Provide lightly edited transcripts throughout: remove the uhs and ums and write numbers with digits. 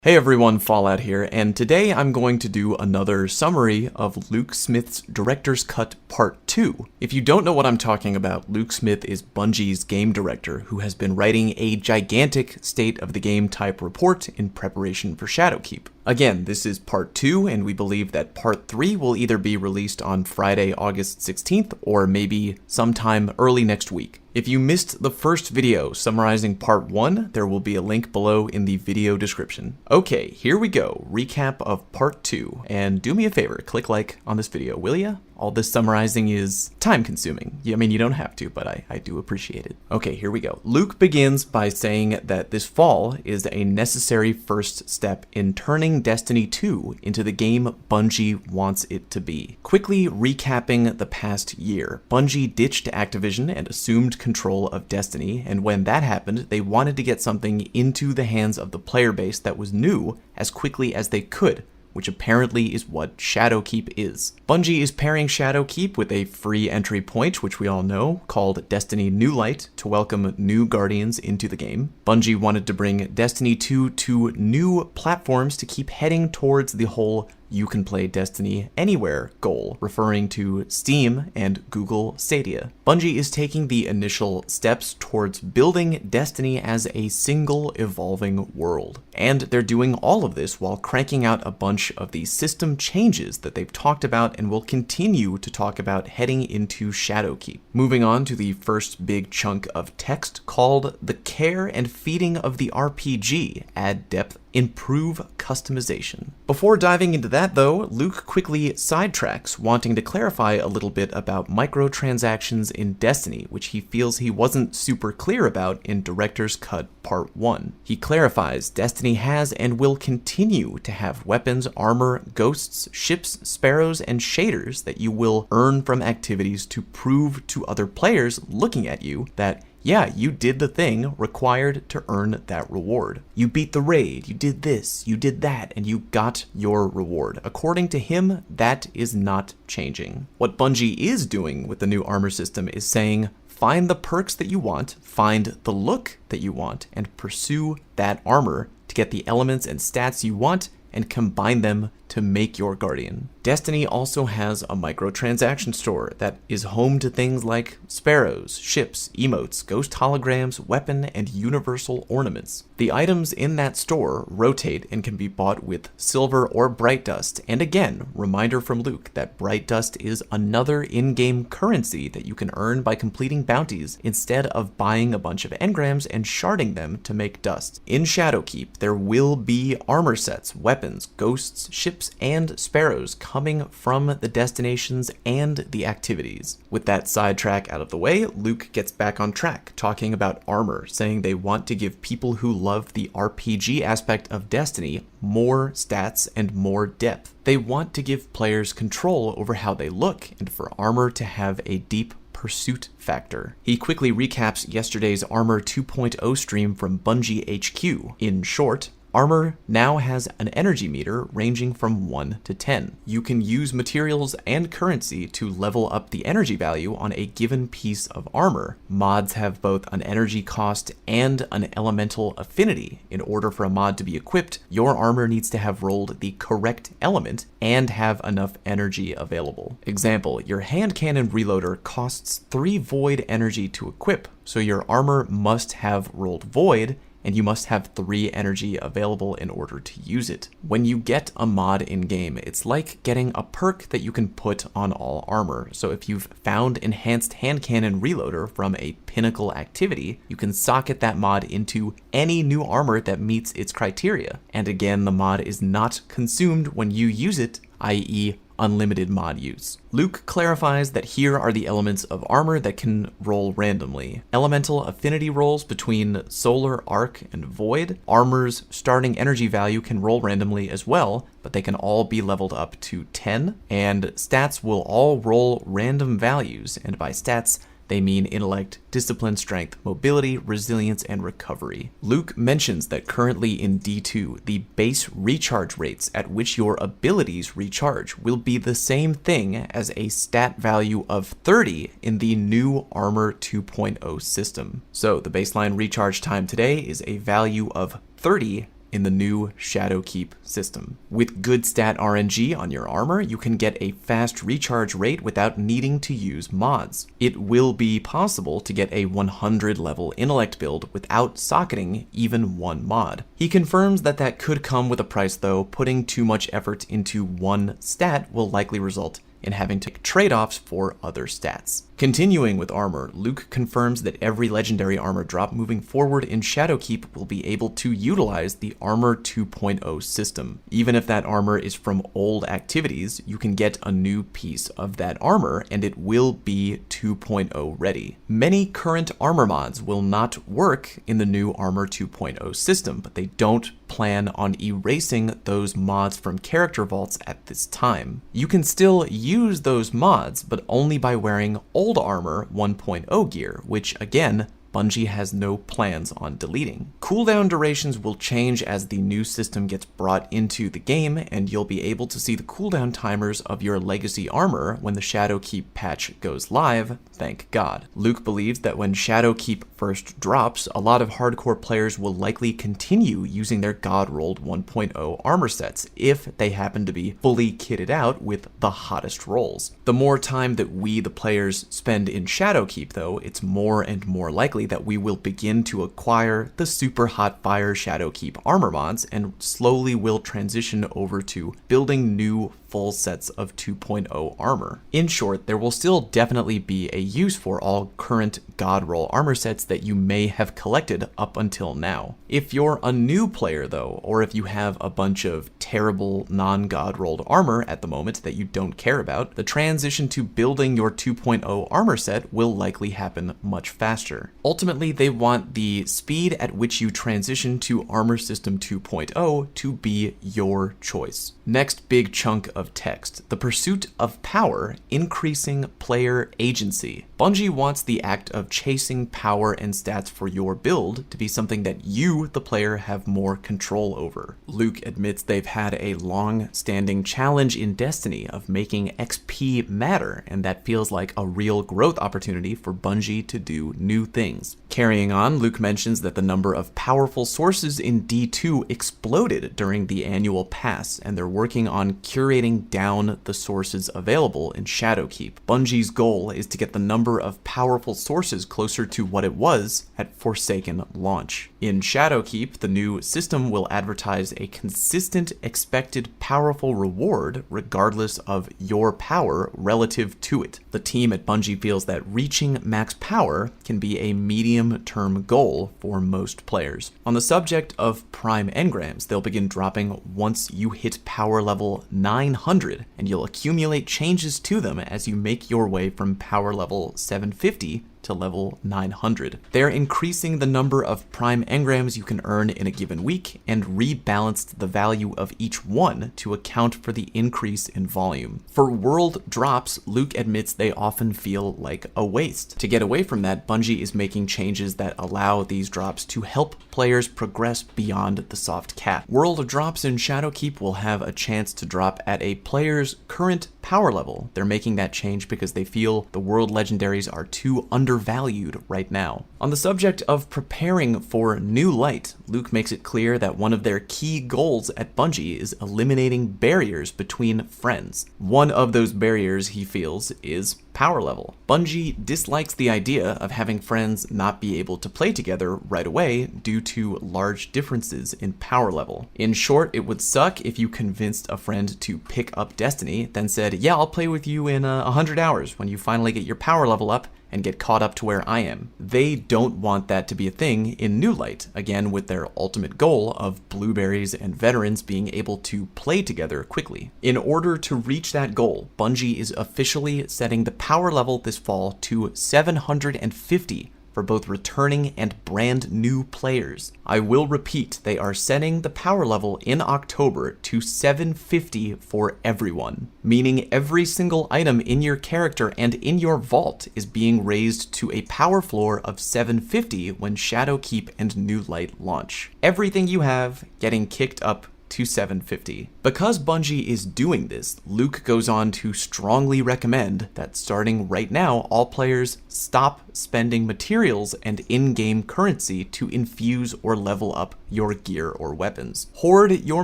Hey everyone, Fallout here, and today I'm going to do another summary of Luke Smith's Director's Cut Part 2. If you don't know what I'm talking about, Luke Smith is Bungie's game director who has been writing a gigantic state of the game type report in preparation for Shadowkeep. Again, this is Part 2, and we believe that Part 3 will either be released on Friday, August 16th, or maybe sometime early next week. If you missed the first video summarizing Part 1, there will be a link below in the video description. Okay, here we go. Recap of Part 2. And do me a favor, click like on this video, will ya? All this summarizing is time-consuming. I mean, you don't have to, but I do appreciate it. Okay, here we go. Luke begins by saying that this fall is a necessary first step in turning Destiny 2 into the game Bungie wants it to be. Quickly recapping the past year, Bungie ditched Activision and assumed control of Destiny, and when that happened, they wanted to get something into the hands of the player base that was new as quickly as they could, which apparently is what Shadowkeep is. Bungie is pairing Shadowkeep with a free entry point, which we all know, called Destiny New Light, to welcome new Guardians into the game. Bungie wanted to bring Destiny 2 to new platforms to keep heading towards the whole "you can play Destiny anywhere" goal, referring to Steam and Google Stadia. Bungie is taking the initial steps towards building Destiny as a single evolving world. And they're doing all of this while cranking out a bunch of the system changes that they've talked about and will continue to talk about heading into Shadowkeep. Moving on to the first big chunk of text called "The Care and Feeding of the RPG. Add depth, improve customization." Before diving into that though, Luke quickly sidetracks, wanting to clarify a little bit about microtransactions in Destiny, which he feels he wasn't super clear about in Director's Cut Part 1. He clarifies Destiny has and will continue to have weapons, armor, ghosts, ships, sparrows, and shaders that you will earn from activities to prove to other players looking at you that yeah, you did the thing required to earn that reward. You beat the raid, you did this, you did that, and you got your reward. According to him, that is not changing. What Bungie is doing with the new armor system is saying, find the perks that you want, find the look that you want, and pursue that armor to get the elements and stats you want and combine them to make your Guardian. Destiny also has a microtransaction store that is home to things like sparrows, ships, emotes, ghost holograms, weapon, and universal ornaments. The items in that store rotate and can be bought with silver or bright dust, and again, reminder from Luke that bright dust is another in-game currency that you can earn by completing bounties instead of buying a bunch of engrams and sharding them to make dust. In Shadowkeep, there will be armor sets, weapons, ghosts, ships, and sparrows coming from the destinations and the activities. With that sidetrack out of the way, Luke gets back on track, talking about armor, saying they want to give people who love the RPG aspect of Destiny more stats and more depth. They want to give players control over how they look, and for armor to have a deep pursuit factor. He quickly recaps yesterday's Armor 2.0 stream from Bungie HQ. In short, armor now has an energy meter ranging from 1 to 10. You can use materials and currency to level up the energy value on a given piece of armor. Mods have both an energy cost and an elemental affinity. In order for a mod to be equipped, your armor needs to have rolled the correct element and have enough energy available. Example, your hand cannon reloader costs 3 void energy to equip, so your armor must have rolled void, and you must have 3 energy available in order to use it. When you get a mod in-game, it's like getting a perk that you can put on all armor. So if you've found Enhanced Hand Cannon Reloader from a pinnacle activity, you can socket that mod into any new armor that meets its criteria. And again, the mod is not consumed when you use it, i.e., unlimited mod use. Luke clarifies that here are the elements of armor that can roll randomly. Elemental affinity rolls between Solar, Arc, and Void. Armor's starting energy value can roll randomly as well, but they can all be leveled up to 10, and stats will all roll random values, and by stats, they mean intellect, discipline, strength, mobility, resilience, and recovery. Luke mentions that currently in D2, the base recharge rates at which your abilities recharge will be the same thing as a stat value of 30 in the new Armor 2.0 system. So the baseline recharge time today is a value of 30 in the new Shadowkeep system. With good stat RNG on your armor, you can get a fast recharge rate without needing to use mods. It will be possible to get a 100 level intellect build without socketing even one mod. He confirms that that could come with a price though. Putting too much effort into one stat will likely result in having to make trade-offs for other stats. Continuing with armor, Luke confirms that every legendary armor drop moving forward in Shadowkeep will be able to utilize the Armor 2.0 system. Even if that armor is from old activities, you can get a new piece of that armor and it will be 2.0 ready. Many current armor mods will not work in the new Armor 2.0 system, but they don't plan on erasing those mods from character vaults at this time. You can still use those mods, but only by wearing old armor 1.0 gear, which again, Bungie has no plans on deleting. Cooldown durations will change as the new system gets brought into the game, and you'll be able to see the cooldown timers of your legacy armor when the Shadowkeep patch goes live, thank God. Luke believes that when Shadowkeep first drops, a lot of hardcore players will likely continue using their God-rolled 1.0 armor sets if they happen to be fully kitted out with the hottest rolls. The more time that we, the players, spend in Shadowkeep though, it's more and more likely that we will begin to acquire the super hot fire Shadowkeep armor mods and slowly will transition over to building new full sets of 2.0 armor. In short, there will still definitely be a use for all current God roll armor sets that you may have collected up until now. If you're a new player though, or if you have a bunch of terrible non-God rolled armor at the moment that you don't care about, the transition to building your 2.0 armor set will likely happen much faster. Ultimately, they want the speed at which you transition to Armor System 2.0 to be your choice. Next big chunk of text, the pursuit of power, increasing player agency. Bungie wants the act of chasing power and stats for your build to be something that you, the player, have more control over. Luke admits they've had a long-standing challenge in Destiny of making XP matter, and that feels like a real growth opportunity for Bungie to do new things. Carrying on, Luke mentions that the number of powerful sources in D2 exploded during the annual pass, and they're working on curating down the sources available in Shadowkeep. Bungie's goal is to get the number of powerful sources closer to what it was at Forsaken launch. In Shadowkeep, the new system will advertise a consistent expected powerful reward regardless of your power relative to it. The team at Bungie feels that reaching max power can be a medium-term goal for most players. On the subject of prime engrams, they'll begin dropping once you hit power level 900, and you'll accumulate changes to them as you make your way from power level 750 to level 900. They're increasing the number of prime engrams you can earn in a given week and rebalanced the value of each one to account for the increase in volume. For world drops, Luke admits they often feel like a waste. To get away from that, Bungie is making changes that allow these drops to help players progress beyond the soft cap. World drops in Shadowkeep will have a chance to drop at a player's current power level. They're making that change because they feel the world legendaries are too undervalued right now. On the subject of preparing for new light, Luke makes it clear that one of their key goals at Bungie is eliminating barriers between friends. One of those barriers, he feels, is power level. Bungie dislikes the idea of having friends not be able to play together right away due to large differences in power level. In short, it would suck if you convinced a friend to pick up Destiny, then said, yeah, I'll play with you in 100 hours when you finally get your power level up and get caught up to where I am. They don't want that to be a thing in New Light, again with their ultimate goal of blueberries and veterans being able to play together quickly. In order to reach that goal, Bungie is officially setting the power level this fall to 750 for both returning and brand new players. I will repeat, they are setting the power level in October to 750 for everyone, meaning every single item in your character and in your vault is being raised to a power floor of 750 when Shadowkeep and New Light launch. Everything you have getting kicked up to 750. Because Bungie is doing this, Luke goes on to strongly recommend that starting right now, all players stop spending materials and in-game currency to infuse or level up your gear or weapons. Hoard your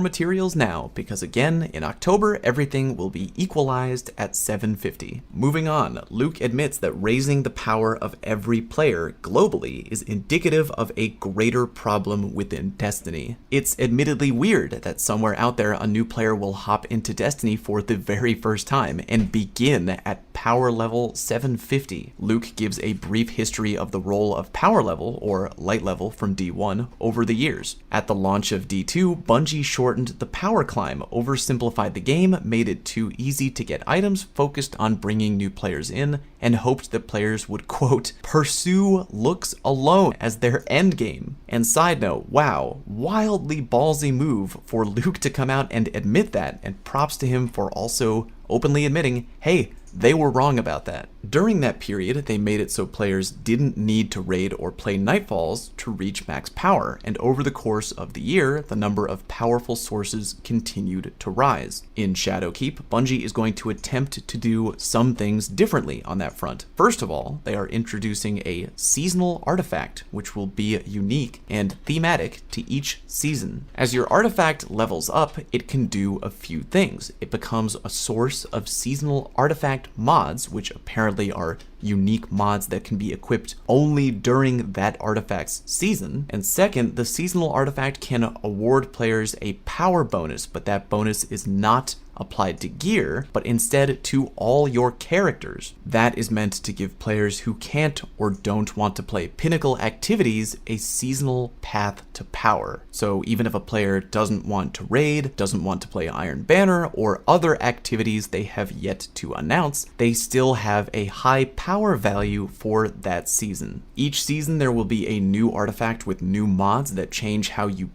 materials now, because again, in October, everything will be equalized at 750. Moving on, Luke admits that raising the power of every player globally is indicative of a greater problem within Destiny. It's admittedly weird that somewhere out there a new player will hop into Destiny for the very first time and begin at power level 750. Luke gives a brief history of the role of power level, or light level, from D1 over the years. At the launch of D2, Bungie shortened the power climb, oversimplified the game, made it too easy to get items, focused on bringing new players in, and hoped that players would, quote, pursue looks alone as their endgame. And side note, wow, wildly ballsy move for Luke to come out and admit that, and props to him for also openly admitting, hey, they were wrong about that. During that period, they made it so players didn't need to raid or play Nightfalls to reach max power, and over the course of the year, the number of powerful sources continued to rise. In Shadowkeep, Bungie is going to attempt to do some things differently on that front. First of all, they are introducing a seasonal artifact, which will be unique and thematic to each season. As your artifact levels up, it can do a few things. It becomes a source of seasonal artifact mods, which apparently are unique mods that can be equipped only during that artifact's season. And second, the seasonal artifact can award players a power bonus, but that bonus is not applied to gear, but instead to all your characters. That is meant to give players who can't or don't want to play pinnacle activities a seasonal path to power. So even if a player doesn't want to raid, doesn't want to play Iron Banner, or other activities they have yet to announce, they still have a high power value for that season. Each season there will be a new artifact with new mods that change how you